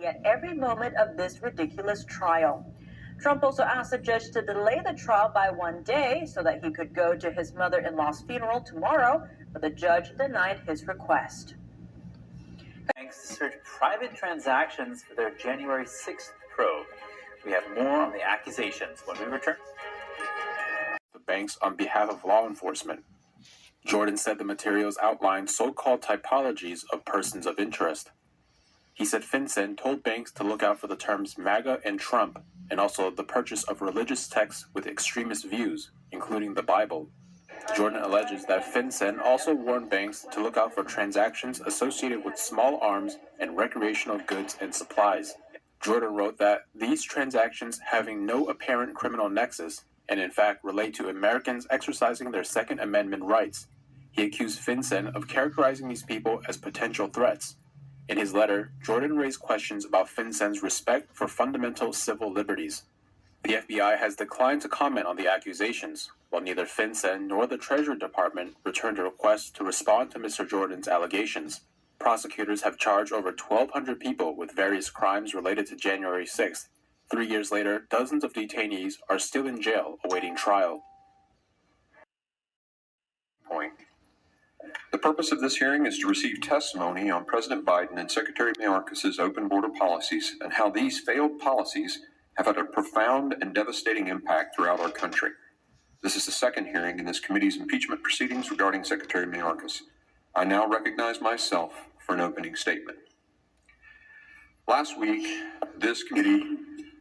at every moment of this ridiculous trial. Trump also asked the judge to delay the trial by 1 day so that he could go to his mother-in-law's funeral tomorrow, but the judge denied his request. Banks to search private transactions for their January 6th probe. We have more on the accusations when we return. The banks on behalf of law enforcement. Jordan said the materials outlined so-called typologies of persons of interest. He said FinCEN told banks to look out for the terms MAGA and Trump, and also the purchase of religious texts with extremist views, including the Bible. Jordan alleges that FinCEN also warned banks to look out for transactions associated with small arms and recreational goods and supplies. Jordan wrote that these transactions having no apparent criminal nexus and in fact relate to Americans exercising their Second Amendment rights. He accused FinCEN of characterizing these people as potential threats. In his letter, Jordan raised questions about FinCEN's respect for fundamental civil liberties. The FBI has declined to comment on the accusations, while neither FinCEN nor the Treasury Department returned a request to respond to Mr. Jordan's allegations. Prosecutors have charged over 1,200 people with various crimes related to January 6th. 3 years later, dozens of detainees are still in jail awaiting trial. The purpose of this hearing is to receive testimony on President Biden and Secretary Mayorkas's open border policies and how these failed policies have had a profound and devastating impact throughout our country. This is the second hearing in this committee's impeachment proceedings regarding Secretary Mayorkas. I now recognize myself for an opening statement. Last week, this committee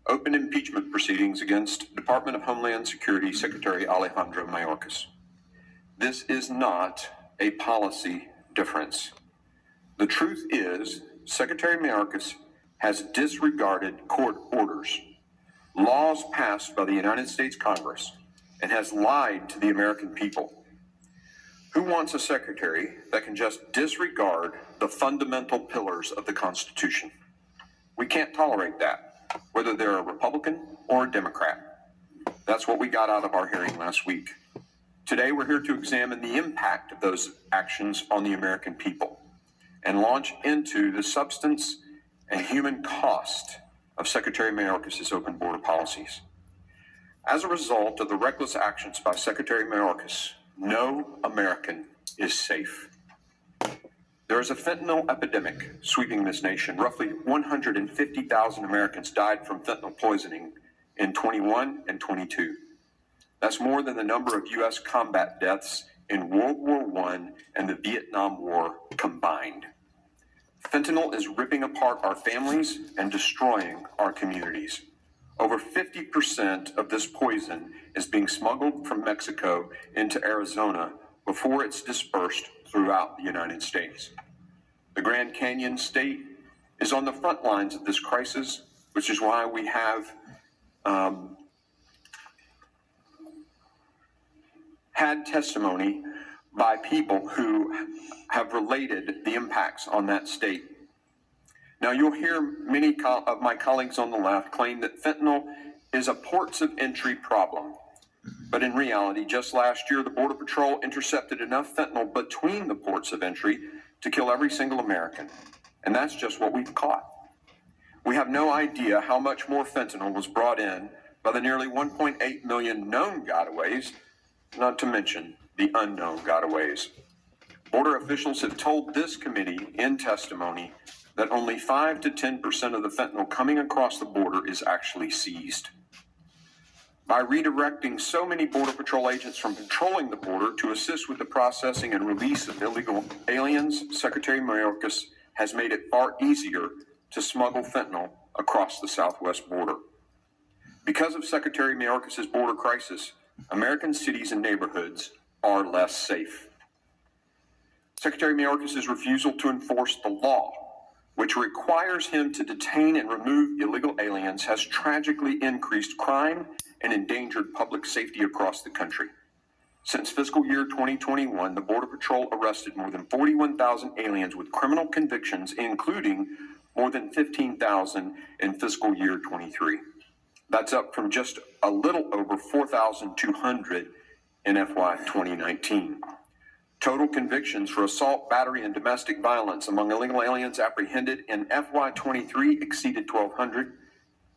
opened impeachment proceedings against Department of Homeland Security Secretary Alejandro Mayorkas. This is not a policy difference. The truth is, Secretary Mayorkas has disregarded court orders, laws passed by the United States Congress, and has lied to the American people. Who wants a secretary that can just disregard the fundamental pillars of the Constitution? We can't tolerate that, whether they're a Republican or a Democrat. That's what we got out of our hearing last week. Today, we're here to examine the impact of those actions on the American people and launch into the substance and human cost of Secretary Mayorkas' open border policies. As a result of the reckless actions by Secretary Mayorkas, no American is safe. There is a fentanyl epidemic sweeping this nation. Roughly 150,000 Americans died from fentanyl poisoning in 21 and 22. That's more than the number of U.S. combat deaths in World War I and the Vietnam War combined. Fentanyl is ripping apart our families and destroying our communities. Over 50% of this poison is being smuggled from Mexico into Arizona before it's dispersed throughout the United States. The Grand Canyon State is on the front lines of this crisis, which is why we have had testimony by people who have related the impacts on that state. Now, you'll hear many of my colleagues on the left claim that fentanyl is a ports of entry problem. But in reality, just last year, the Border Patrol intercepted enough fentanyl between the ports of entry to kill every single American. And that's just what we've caught. We have no idea how much more fentanyl was brought in by the nearly 1.8 million known gotaways, not to mention the unknown gotaways. Border officials have told this committee in testimony that only 5 to 10% of the fentanyl coming across the border is actually seized. By redirecting so many Border Patrol agents from patrolling the border to assist with the processing and release of illegal aliens, Secretary Mayorkas has made it far easier to smuggle fentanyl across the southwest border. Because of Secretary Mayorkas' border crisis, American cities and neighborhoods are less safe. Secretary Mayorkas' refusal to enforce the law, which requires him to detain and remove illegal aliens, has tragically increased crime and endangered public safety across the country. Since fiscal year 2021, the Border Patrol arrested more than 41,000 aliens with criminal convictions, including more than 15,000 in fiscal year 23. That's up from just a little over 4,200 in FY 2019. Total convictions for assault, battery, and domestic violence among illegal aliens apprehended in FY23 exceeded 1,200,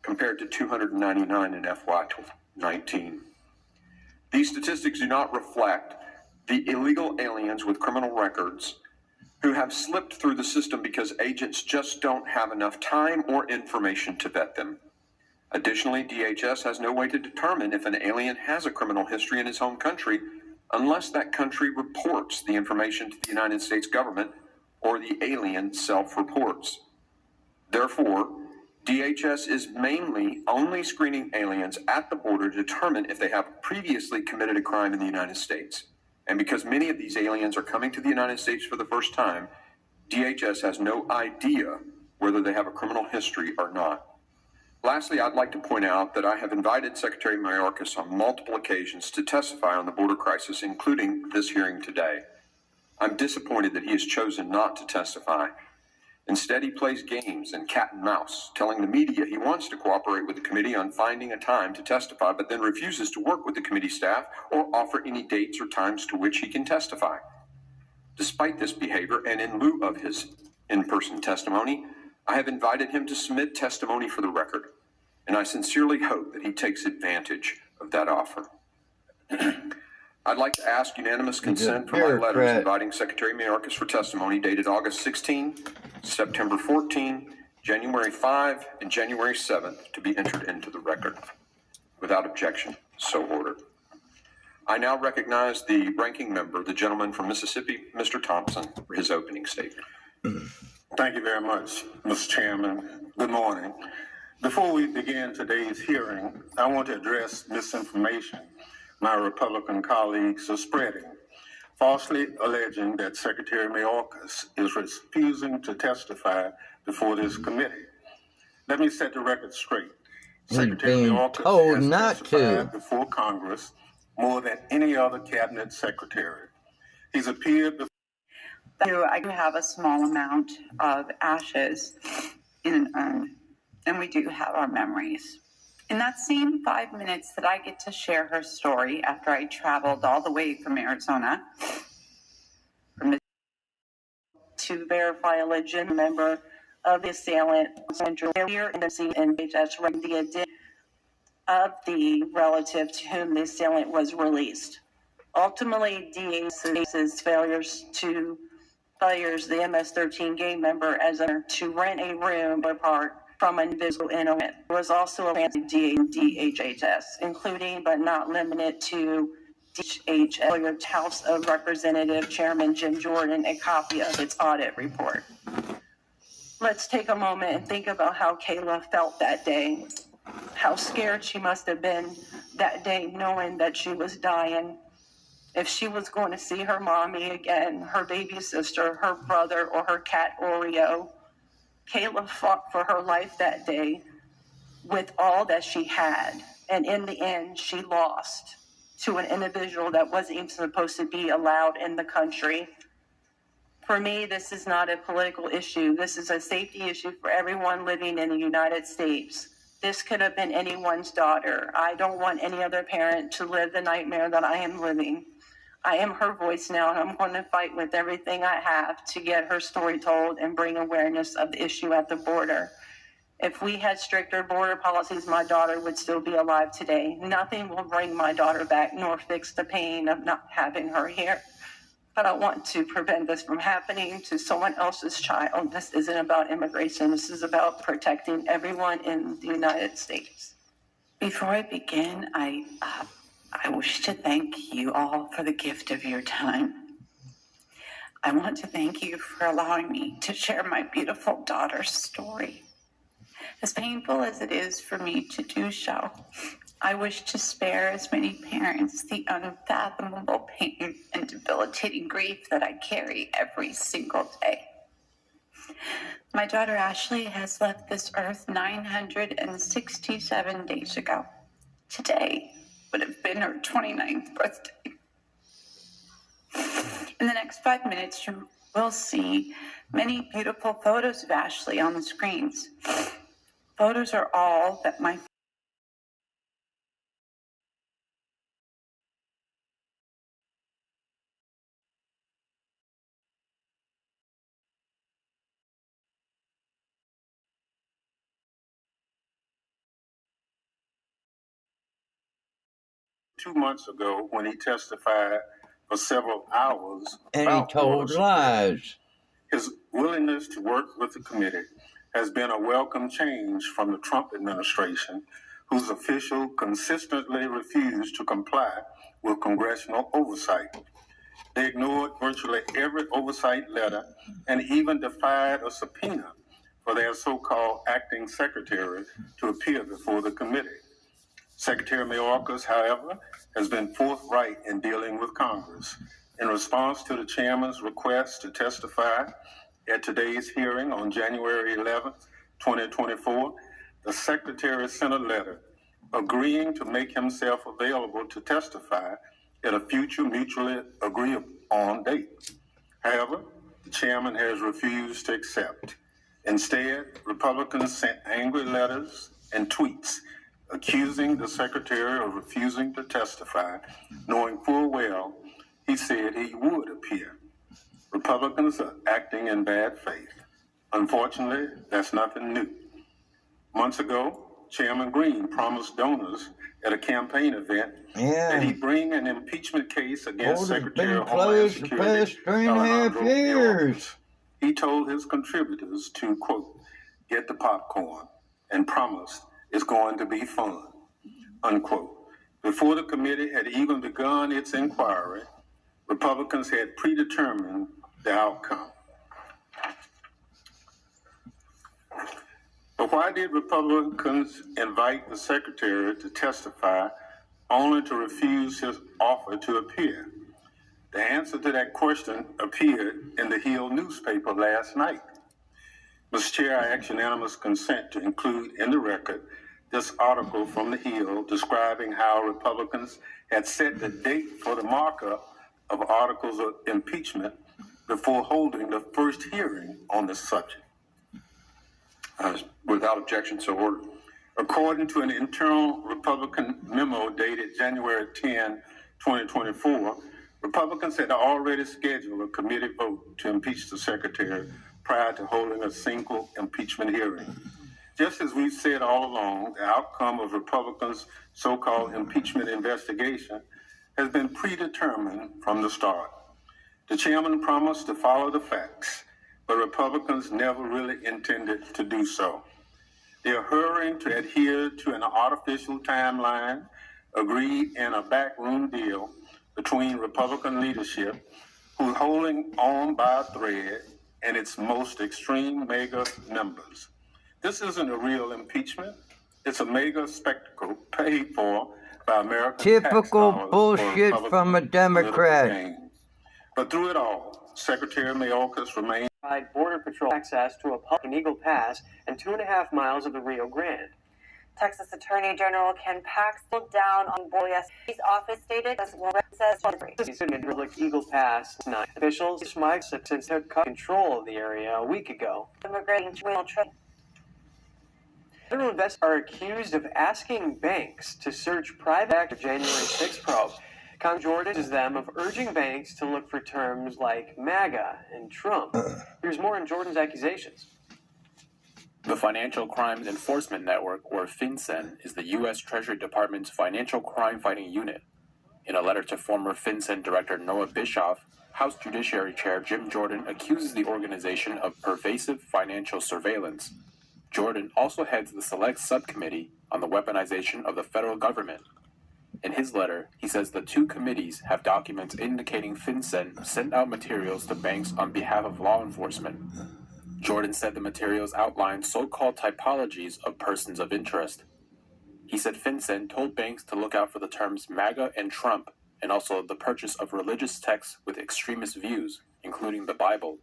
compared to 299 in FY19. These statistics do not reflect the illegal aliens with criminal records who have slipped through the system because agents just don't have enough time or information to vet them. Additionally, DHS has no way to determine if an alien has a criminal history in his home country unless that country reports the information to the United States government or the alien self-reports. Therefore, DHS is mainly only screening aliens at the border to determine if they have previously committed a crime in the United States. And because many of these aliens are coming to the United States for the first time, DHS has no idea whether they have a criminal history or not. Lastly, I'd like to point out that I have invited Secretary Mayorkas on multiple occasions to testify on the border crisis, including this hearing today. I'm disappointed that he has chosen not to testify. Instead, he plays games and cat and mouse, telling the media he wants to cooperate with the committee on finding a time to testify, but then refuses to work with the committee staff or offer any dates or times to which he can testify. Despite this behavior, and in lieu of his in-person testimony, I have invited him to submit testimony for the record, and I sincerely hope that he takes advantage of that offer. I'd like to ask unanimous consent for my letters inviting Secretary Mayorkas for testimony dated August 16, September 14, January 5, and January 7th to be entered into the record. Without objection, so ordered. I now recognize the ranking member, the gentleman from Mississippi, Mr. Thompson, for his opening statement. Thank you very much, Mr. Chairman. Good morning. Before we begin today's hearing, I want to address misinformation my Republican colleagues are spreading, falsely alleging that Secretary Mayorkas is refusing to testify before this committee. Let me set the record straight. Secretary Mayorkas has testified before Congress more than any other cabinet secretary. He's appeared before. I do have a small amount of ashes in an urn, and we do have our memories. In that same 5 minutes that I get to share her story after I traveled all the way from Arizona to verify a legitimate member of the assailant earlier in the scene and that's the identity of the relative to whom the assailant was released. Ultimately, DHS's failures, the MS-13 gang member to rent a room apart from an invisible intimate. There was also a DHS, including but not limited to DHS House of Representative Chairman Jim Jordan a copy of its audit report. Let's take a moment and think about how Kayla felt that day, how scared she must have been that day knowing that she was dying. If she was going to see her mommy again, her baby sister, her brother, or her cat Oreo. Kayla fought for her life that day with all that she had. And in the end, she lost to an individual that wasn't even supposed to be allowed in the country. For me, this is not a political issue. This is a safety issue for everyone living in the United States. This could have been anyone's daughter. I don't want any other parent to live the nightmare that I am living. I am her voice now, and I'm going to fight with everything I have to get her story told and bring awareness of the issue at the border. If we had stricter border policies, my daughter would still be alive today. Nothing will bring my daughter back nor fix the pain of not having her here. But I want to prevent this from happening to someone else's child. This isn't about immigration. This is about protecting everyone in the United States. Before I begin, I wish to thank you all for the gift of your time. I want to thank you for allowing me to share my beautiful daughter's story. As painful as it is for me to do so, I wish to spare as many parents the unfathomable pain and debilitating grief that I carry every single day. My daughter Ashley has left this earth 967 days ago. Today would have been her 29th birthday. In the next 5 minutes, you will see many beautiful photos of Ashley on the screens. Photos are all that my 2 months ago when he testified for several hours. And he about told border lies. His willingness to work with the committee has been a welcome change from the Trump administration, whose officials consistently refused to comply with congressional oversight. They ignored virtually every oversight letter and even defied a subpoena for their so-called acting secretary to appear before the committee. Secretary Mayorkas, however, has been forthright in dealing with Congress. In response to the chairman's request to testify at today's hearing on January 11th, 2024, the secretary sent a letter agreeing to make himself available to testify at a future mutually agreed upon date. However, the chairman has refused to accept. Instead, Republicans sent angry letters and tweets accusing the secretary of refusing to testify, knowing full well he said he would appear. Republicans are acting in bad faith. Unfortunately, that's nothing new. Months ago, Chairman Green promised donors at a campaign event that he'd bring an impeachment case against Secretary of Homeland Security the past 3.5 Alejandro years. Mayorkas. He told his contributors to, quote, get the popcorn, and promised it's going to be fun, unquote. Before the committee had even begun its inquiry, Republicans had predetermined the outcome. But why did Republicans invite the secretary to testify only to refuse his offer to appear? The answer to that question appeared in the Hill newspaper last night. Mr. Chair, I ask unanimous consent to include in the record this article from the Hill describing how Republicans had set the date for the markup of articles of impeachment before holding the first hearing on the subject. Without objection, so ordered. According to an internal Republican memo dated January 10, 2024, Republicans had already scheduled a committee vote to impeach the secretary prior to holding a single impeachment hearing. Just as we've said all along, the outcome of Republicans' so-called impeachment investigation has been predetermined from the start. The chairman promised to follow the facts, but Republicans never really intended to do so. They are hurrying to adhere to an artificial timeline agreed in a backroom deal between Republican leadership, who's holding on by a thread, and its most extreme mega members. This isn't a real impeachment. It's a mega spectacle paid for by American Typical tax dollars bullshit for from a Republican Democrat. political gain. But through it all, Secretary Mayorkas remains Border Patrol access to a park in Eagle Pass and 2.5 miles of the Rio Grande. Texas Attorney General Ken Paxton down on Boyes's office stated as well says He's in Republic Eagle Pass tonight. Officials Mike said since they cut control of the area a week ago. immigrating to trade. Federal investigators are accused of asking banks to search private actor January 6 probe. Congress Jordan is them of urging banks to look for terms like MAGA and Trump. Here's more on Jordan's accusations. The Financial Crimes Enforcement Network, or FinCEN, is the U.S. Treasury Department's financial crime fighting unit. In a letter to former FinCEN Director Noah Bischoff, House Judiciary Chair Jim Jordan accuses the organization of pervasive financial surveillance. Jordan also heads the Select Subcommittee on the Weaponization of the Federal Government. In his letter, he says the two committees have documents indicating FinCEN sent out materials to banks on behalf of law enforcement. Jordan said the materials outlined so-called typologies of persons of interest. He said FinCEN told banks to look out for the terms MAGA and Trump, and also the purchase of religious texts with extremist views, including the Bible.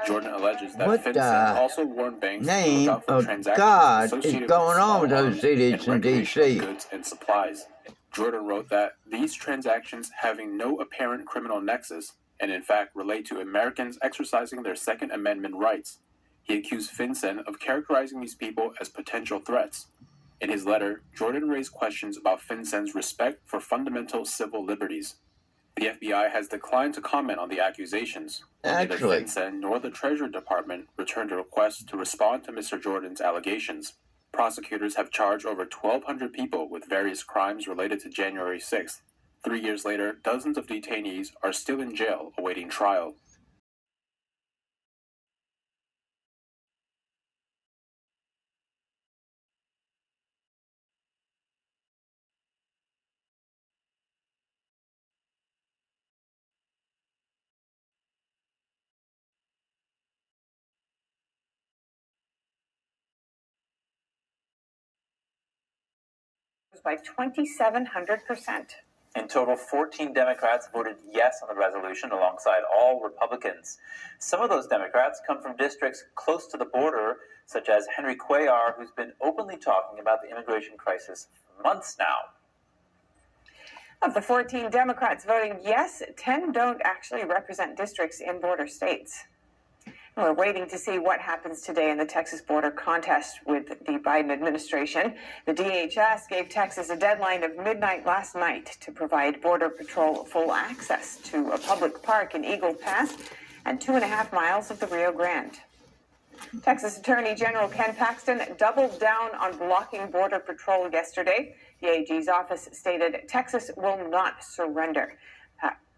Jordan alleges that What FinCEN the also warned banks to name look out for of transactions God is associated going with on small with those arms cities and in recreational D.C.? goods and supplies. Jordan wrote that these transactions having no apparent criminal nexus and in fact relate to Americans exercising their Second Amendment rights. He accused FinCEN of characterizing these people as potential threats. In his letter, Jordan raised questions about FinCEN's respect for fundamental civil liberties. The FBI has declined to comment on the accusations. Neither Actually, FinCEN nor the Treasury Department returned a request to respond to Mr. Jordan's allegations. Prosecutors have charged over 1,200 people with various crimes related to January 6th, 3 years later, dozens of detainees are still in jail awaiting trial. By 2,700%. In total, 14 Democrats voted yes on the resolution alongside all Republicans. Some of those Democrats come from districts close to the border, such as Henry Cuellar, who's been openly talking about the immigration crisis for months now. Of the 14 Democrats voting yes, 10 don't actually represent districts in border states. And we're waiting to see what happens today in the Texas border contest with the Biden administration. The DHS gave Texas a deadline of midnight last night to provide Border Patrol full access to a public park in Eagle Pass and 2.5 miles of the Rio Grande. Texas Attorney General Ken Paxton doubled down on blocking Border Patrol yesterday. The AG's office stated Texas will not surrender.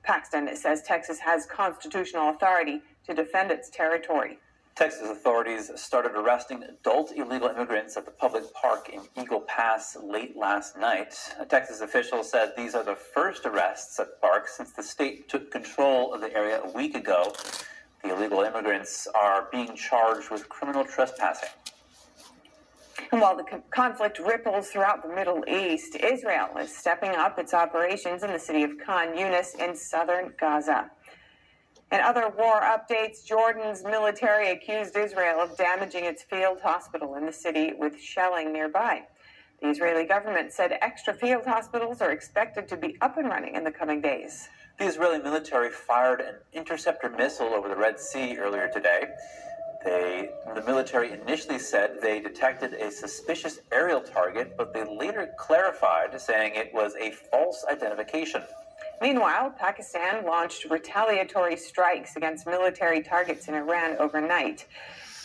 Paxton says Texas has constitutional authority to defend its territory. Texas authorities started arresting adult illegal immigrants at the public park in Eagle Pass late last night. A Texas official said these are the first arrests at the park since the state took control of the area a week ago. The illegal immigrants are being charged with criminal trespassing. And while the conflict ripples throughout the Middle East, Israel is stepping up its operations in the city of Khan Yunis in southern Gaza. In other war updates, Jordan's military accused Israel of damaging its field hospital in the city with shelling nearby. The Israeli government said extra field hospitals are expected to be up and running in the coming days. The Israeli military fired an interceptor missile over the Red Sea earlier today. The military initially said they detected a suspicious aerial target, but they later clarified, saying it was a false identification. Meanwhile, Pakistan launched retaliatory strikes against military targets in Iran overnight.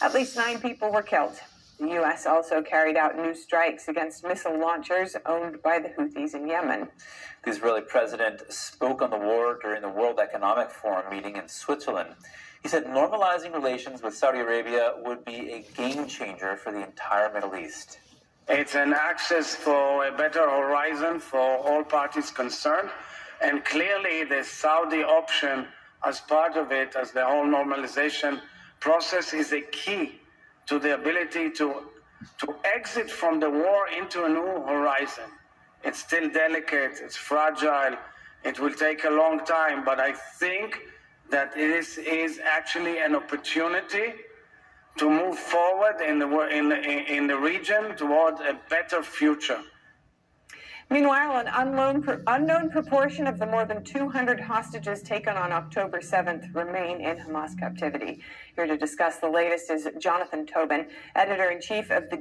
At least 9 people were killed. The U.S. also carried out new strikes against missile launchers owned by the Houthis in Yemen. The Israeli president spoke on the war during the World Economic Forum meeting in Switzerland. He said normalizing relations with Saudi Arabia would be a game changer for the entire Middle East. It's an access for a better horizon for all parties concerned. And clearly the Saudi option as part of it, as the whole normalization process, is a key to the ability to exit from the war into a new horizon. It's still delicate, it's fragile, it will take a long time, but I think that this is actually an opportunity to move forward in the region toward a better future. Meanwhile, an unknown proportion of the more than 200 hostages taken on October 7th remain in Hamas captivity. Here to discuss the latest is Jonathan Tobin, editor-in-chief of the